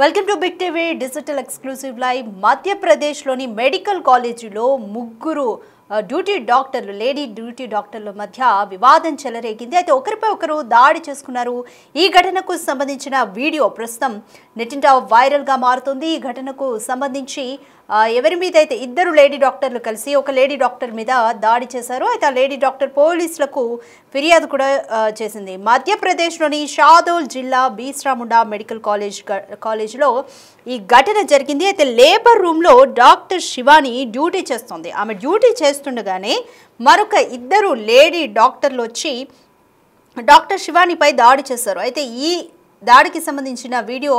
Welcome to Big TV digital exclusive live. మధ్యప్రదేశ్లోని medical కాలేజీలో ముగ్గురు లేడీ డ్యూటీ డాక్టర్ల మధ్య వివాదం చెలరేగింది. అయితే ఒకరిపై ఒకరు దాడి చేసుకున్నారు. ఈ ఘటనకు సంబంధించిన వీడియో ప్రస్తుతం నెట్టింట వైరల్గా మారుతుంది. ఈ ఘటనకు సంబంధించి ఎవరి మీద అయితే ఇద్దరు లేడీ డాక్టర్లు కలిసి ఒక లేడీ డాక్టర్ మీద దాడి చేశారు. అయితే ఆ లేడీ డాక్టర్ పోలీసులకు ఫిర్యాదు కూడా చేసింది. మధ్యప్రదేశ్లోని షాదోల్ జిల్లా బీస్రాముండా మెడికల్ కాలేజ్లో ఈ ఘటన జరిగింది. అయితే లేబర్ రూమ్లో డాక్టర్ శివాని డ్యూటీ చేస్తుంది. ఆమె డ్యూటీ చేస్తుండగానే మరొక ఇద్దరు లేడీ డాక్టర్లు వచ్చి డాక్టర్ శివానిపై దాడి చేశారు. అయితే ఈ దాడికి సంబంధించిన వీడియో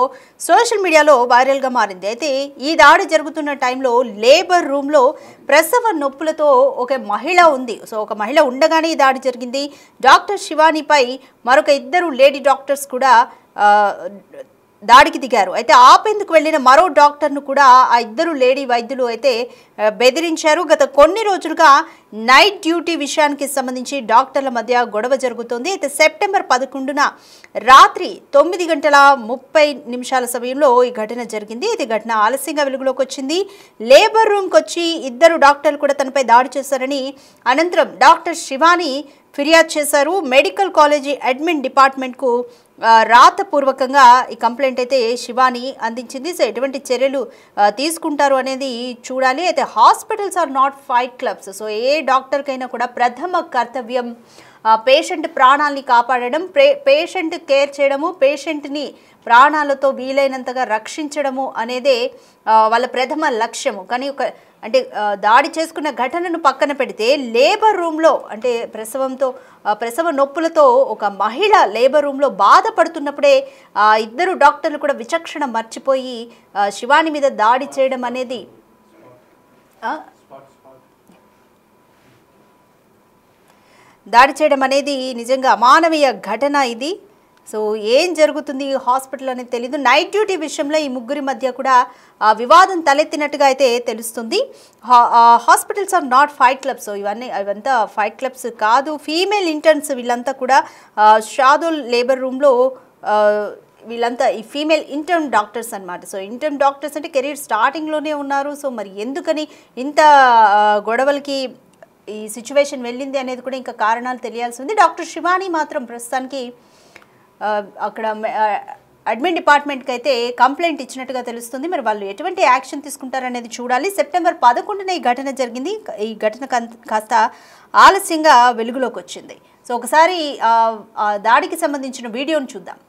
సోషల్ మీడియాలో వైరల్గా మారింది. అయితే ఈ దాడి జరుగుతున్న టైంలో లేబర్ రూమ్లో ప్రసవ నొప్పులతో ఒక మహిళ ఉంది. సో ఒక మహిళ ఉండగానే ఈ దాడి జరిగింది. డాక్టర్ శివానిపై మరొక ఇద్దరు లేడీ డాక్టర్స్ కూడా దాడికి దిగారు. అయితే ఆపేందుకు వెళ్ళిన మరో డాక్టర్ను కూడా ఆ ఇద్దరు లేడీ వైద్యులు అయితే బెదిరించారు. గత కొన్ని రోజులుగా నైట్ డ్యూటీ విషయానికి సంబంధించి డాక్టర్ల మధ్య గొడవ జరుగుతోంది. అయితే సెప్టెంబర్ 11న రాత్రి 9:30 సమయంలో ఈ ఘటన జరిగింది. ఇది ఘటన ఆలస్యంగా వెలుగులోకి వచ్చింది. లేబర్ రూమ్కి వచ్చి ఇద్దరు డాక్టర్లు కూడా తనపై దాడి చేశారని అనంతరం డాక్టర్ శివాని ఫిర్యాదు చేశారు. మెడికల్ కాలేజీ అడ్మిన్ డిపార్ట్మెంట్కు రాతపూర్వకంగా ఈ కంప్లైంట్ అయితే శివాని అందించింది. సో ఎటువంటి చర్యలు తీసుకుంటారు అనేది చూడాలి. అయితే hospitals are not fight clubs. So ఏ డాక్టర్కైనా కూడా ప్రథమ కర్తవ్యం పేషెంట్ ప్రాణాలని కాపాడడం, పేషెంట్ కేర్ చేయడము, పేషెంట్ని ప్రాణాలతో వీలైనంతగా రక్షించడము అనేదే వాళ్ళ ప్రథమ లక్ష్యము. కానీ దాడి చేసుకున్న ఘటనను పక్కన పెడితే లేబర్ రూమ్లో అంటే ప్రసవ నొప్పులతో ఒక మహిళ లేబర్ రూమ్లో బాధపడుతున్నప్పుడే ఇద్దరు డాక్టర్లు కూడా విచక్షణ మర్చిపోయి శివాని మీద దాడి చేయడం అనేది నిజంగా అమానవీయ ఘటన ఇది. సో ఏం జరుగుతుంది హాస్పిటల్ అనేది తెలీదు. నైట్ డ్యూటీ విషయంలో ఈ ముగ్గురి మధ్య కూడా వివాదం తలెత్తినట్టుగా అయితే తెలుస్తుంది. Hospitals are not fight clubs. So అవంతా ఫైట్ క్లబ్స్ కాదు. ఫీమేల్ ఇంటర్న్స్ వీళ్ళంతా కూడా షాదోల్ లేబర్ రూమ్లో వీళ్ళంతా ఈ ఫీమేల్ ఇంటర్న్ డాక్టర్స్ అనమాట. సో ఇంటర్న్ డాక్టర్స్ అంటే కెరీర్ స్టార్టింగ్లోనే ఉన్నారు. సో మరి ఎందుకని ఇంత గొడవలకి ఈ సిచ్యువేషన్ వెళ్ళింది అనేది కూడా ఇంకా కారణాలు తెలియాల్సి ఉంది. డాక్టర్ శివాని మాత్రం ప్రస్తుతానికి అక్కడ అడ్మిన్ డిపార్ట్మెంట్కి అయితే కంప్లైంట్ ఇచ్చినట్టుగా తెలుస్తుంది. మరి వాళ్ళు ఎటువంటి యాక్షన్ తీసుకుంటారనేది చూడాలి. సెప్టెంబర్ 11న ఈ ఘటన జరిగింది. ఈ ఘటన కాస్త ఆలస్యంగా వెలుగులోకి వచ్చింది. సో ఒకసారి దాడికి సంబంధించిన వీడియోను చూద్దాం.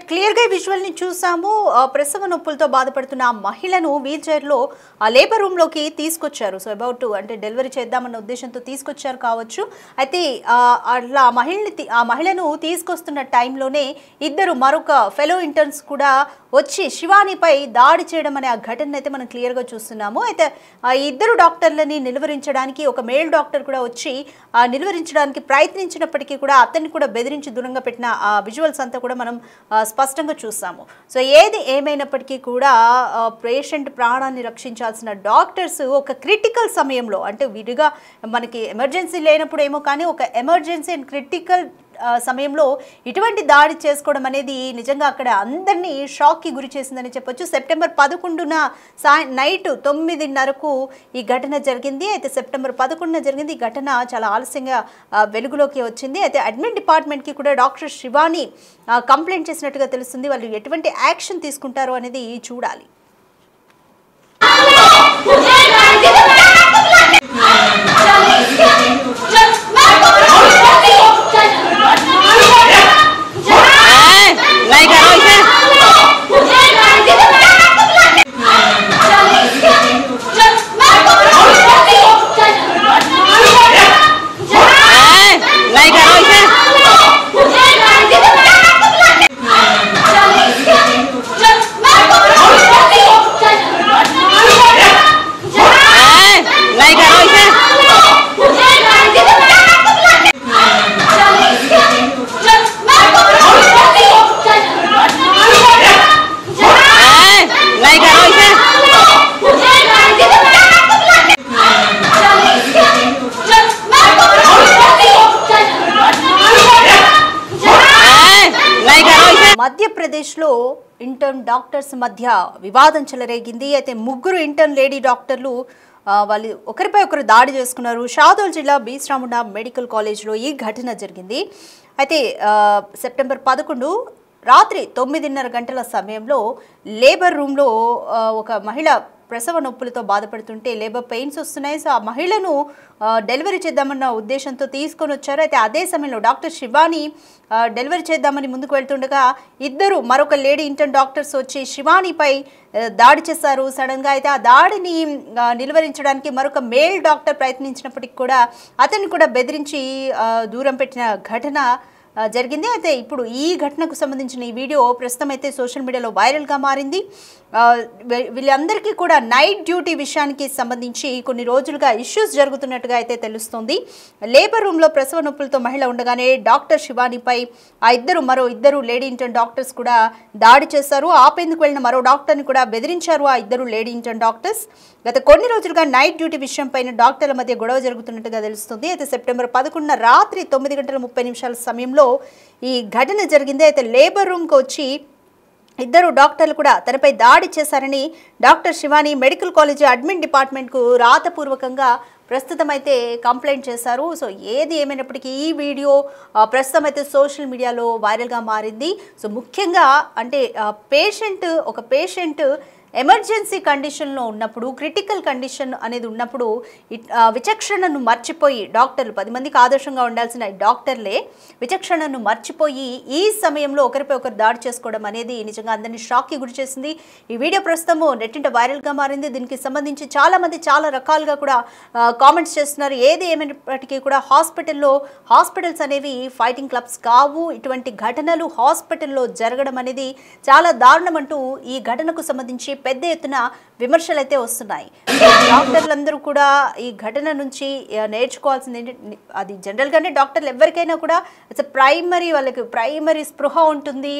క్లియర్గా విజువల్ని చూసాము. ప్రసవ నొప్పులతో బాధపడుతున్న ఆ మహిళను వీల్ చైర్లో ఆ లేబర్ రూమ్లోకి తీసుకొచ్చారు. సో అబౌట్ అంటే డెలివరీ చేద్దామన్న ఉద్దేశంతో తీసుకొచ్చారు కావచ్చు. అయితే అట్లా ఆ మహిళను తీసుకొస్తున్న టైంలోనే ఇద్దరు మరొక ఫెలో ఇంటర్న్స్ కూడా వచ్చి శివానిపై దాడి చేయడం అనే ఆ ఘటన అయితే మనం క్లియర్గా చూస్తున్నాము. అయితే ఇద్దరు డాక్టర్లని నిలువరించడానికి ఒక మేల్ డాక్టర్ కూడా వచ్చి నిలువరించడానికి ప్రయత్నించినప్పటికీ కూడా అతన్ని కూడా బెదిరించి దూరంగా పెట్టిన ఆ విజువల్స్ అంతా కూడా మనం స్పష్టంగా చూసాము. సో ఏది ఏమైనప్పటికీ కూడా పేషెంట్ ప్రాణాన్ని రక్షించాల్సిన డాక్టర్స్ ఒక క్రిటికల్ సమయంలో అంటే విడిగా మనకి ఎమర్జెన్సీ లేనప్పుడు ఏమో కానీ ఒక ఎమర్జెన్సీ అండ్ క్రిటికల్ సమయంలో ఇటువంటి దాడి చేసుకోవడం అనేది నిజంగా అక్కడ అందరినీ షాక్కి గురి చేసిందని చెప్పొచ్చు. సెప్టెంబర్ 11న నైట్ 9:30కు ఈ ఘటన జరిగింది. అయితే సెప్టెంబర్ 11న జరిగింది. ఈ ఘటన చాలా ఆలస్యంగా వెలుగులోకి వచ్చింది. అయితే అడ్మిన్ డిపార్ట్మెంట్కి కూడా డాక్టర్ శివాని కంప్లైంట్ చేసినట్టుగా తెలుస్తుంది. వాళ్ళు ఎటువంటి యాక్షన్ తీసుకుంటారో అనేది చూడాలి. ఆంధ్రప్రదేశ్లో ఇంటర్న్ డాక్టర్స్ మధ్య వివాదం చెలరేగింది. అయితే ముగ్గురు ఇంటర్న్ లేడీ డాక్టర్లు వాళ్ళు ఒకరిపై ఒకరు దాడి చేసుకున్నారు. షాదోల్ జిల్లా బీస్రాముండ మెడికల్ కాలేజ్లో ఈ ఘటన జరిగింది. అయితే సెప్టెంబర్ 11 రాత్రి 9:30 గంటల సమయంలో లేబర్ రూమ్లో ఒక మహిళ ప్రసవ నొప్పులతో బాధపడుతుంటే లేబర్ పెయిన్స్ వస్తున్నాయి. సో ఆ మహిళను డెలివరీ చేద్దామన్న ఉద్దేశంతో తీసుకొని వచ్చారు. అయితే అదే సమయంలో డాక్టర్ శివాని డెలివరీ చేద్దామని ముందుకు వెళ్తుండగా మరొక లేడీ ఇంటర్న్ డాక్టర్స్ వచ్చి శివానిపై దాడి చేశారు సడన్గా. అయితే ఆ దాడిని నిలువరించడానికి మరొక మేల్ డాక్టర్ ప్రయత్నించినప్పటికీ కూడా అతన్ని కూడా బెదిరించి దూరం పెట్టిన ఘటన జరిగింది. అయితే ఇప్పుడు ఈ ఘటనకు సంబంధించిన ఈ వీడియో ప్రస్తుతం అయితే సోషల్ మీడియాలో వైరల్గా మారింది. వీళ్ళందరికీ కూడా నైట్ డ్యూటీ విషయానికి సంబంధించి కొన్ని రోజులుగా ఇష్యూస్ జరుగుతున్నట్టుగా అయితే తెలుస్తుంది. లేబర్ రూమ్లో ప్రసవ నొప్పులతో మహిళ ఉండగానే డాక్టర్ శివానిపై మరో ఇద్దరు లేడీ ఇంటర్న్ డాక్టర్స్ కూడా దాడి చేశారు. ఆపేందుకు వెళ్ళిన మరో డాక్టర్ని కూడా బెదిరించారు ఆ ఇద్దరు లేడీ ఇంటర్న్ డాక్టర్స్. గత కొన్ని రోజులుగా నైట్ డ్యూటీ విషయం పైన డాక్టర్ల మధ్య గొడవ జరుగుతున్నట్టుగా తెలుస్తుంది. అయితే సెప్టెంబర్ 11 రాత్రి 9:30 సమయంలో ఈ ఘటన జరిగింది. అయితే లేబర్ రూమ్కి వచ్చి ఇద్దరు డాక్టర్లు కూడా తనపై దాడి చేశారని doctor Shivani medical college admin డిపార్ట్మెంట్కు రాతపూర్వకంగా ప్రస్తుతం అయితే కంప్లైంట్ చేశారు. సో ఏది ఏమైనప్పటికీ ఈ వీడియో ప్రస్తుతం అయితే సోషల్ మీడియాలో వైరల్గా మారింది. సో ముఖ్యంగా అంటే ఒక పేషెంట్ ఎమర్జెన్సీ కండిషన్లో ఉన్నప్పుడు, క్రిటికల్ కండిషన్ అనేది ఉన్నప్పుడు విచక్షణను మర్చిపోయి డాక్టర్లు 10 మందికి ఆదర్శంగా ఉండాల్సిన డాక్టర్లే విచక్షణను మర్చిపోయి ఈ సమయంలో ఒకరిపై ఒకరు దాడి చేసుకోవడం అనేది నిజంగా అందరినీ షాక్కి గురి చేసింది. ఈ వీడియో ప్రస్తుతము నెట్టింట వైరల్గా మారింది. దీనికి సంబంధించి చాలామంది చాలా రకాలుగా కూడా కామెంట్స్ చేస్తున్నారు. ఏది ఏమైనప్పటికీ కూడా హాస్పిటల్స్ అనేవి ఫైటింగ్ క్లబ్స్ కావు. ఇటువంటి ఘటనలు హాస్పిటల్లో జరగడం అనేది చాలా దారుణం అంటూ ఈ ఘటనకు సంబంధించి పెద్ద ఎత్తున విమర్శలు అయితే వస్తున్నాయి. డాక్టర్లందరూ కూడా ఈ ఘటన నుంచి నేర్చుకోవాల్సింది ఏంటంటే, అది జనరల్గానే డాక్టర్లు ఎవరికైనా కూడా వాళ్ళకి ప్రైమరీ స్పృహ ఉంటుంది.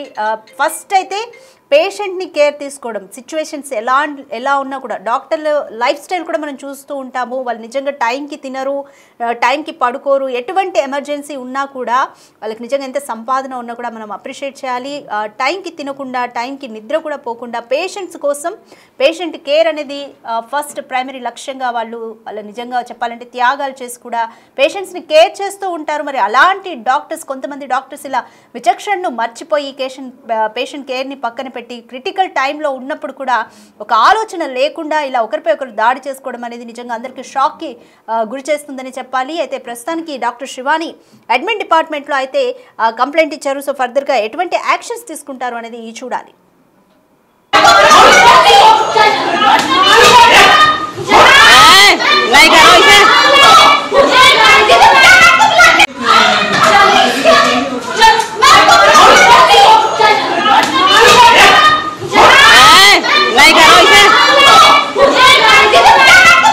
ఫస్ట్ అయితే పేషెంట్ని కేర్ తీసుకోవడం, సిచ్యువేషన్స్ ఎలా ఉన్నా కూడా డాక్టర్ల లైఫ్ స్టైల్ కూడా మనం చూస్తూ ఉంటాము. వాళ్ళు నిజంగా టైంకి తినరు, టైంకి పడుకోరు. ఎటువంటి ఎమర్జెన్సీ ఉన్నా కూడా వాళ్ళకి నిజంగా ఎంత సంపాదన ఉన్నా కూడా మనం అప్రిషియేట్ చేయాలి. టైంకి తినకుండా, టైంకి నిద్ర కూడా పోకుండా పేషెంట్స్ కోసం పేషెంట్ కేర్ అనేది ఫస్ట్ ప్రైమరీ లక్ష్యంగా వాళ్ళు నిజంగా చెప్పాలంటే త్యాగాలు చేసి కూడా పేషెంట్స్ని కేర్ చేస్తూ ఉంటారు. మరి అలాంటి కొంతమంది డాక్టర్స్ ఇలా విచక్షణను మర్చిపోయి పేషెంట్ కేర్ని పక్కన పెట్టి క్రిటికల్ టైంలో ఉన్నప్పుడు కూడా ఒక ఆలోచన లేకుండా ఇలా ఒకరిపై ఒకరు దాడి చేసుకోవడం అనేది నిజంగా అందరికీ షాక్కి గురి చేస్తుందని చెప్పాలి. అయితే ప్రస్తుతానికి డాక్టర్ శివాని అడ్మిన్ డిపార్ట్మెంట్లో అయితే కంప్లైంట్ ఇచ్చారు. సో ఫర్దర్గా ఎటువంటి యాక్షన్స్ తీసుకుంటారు అనేది చూడాలి.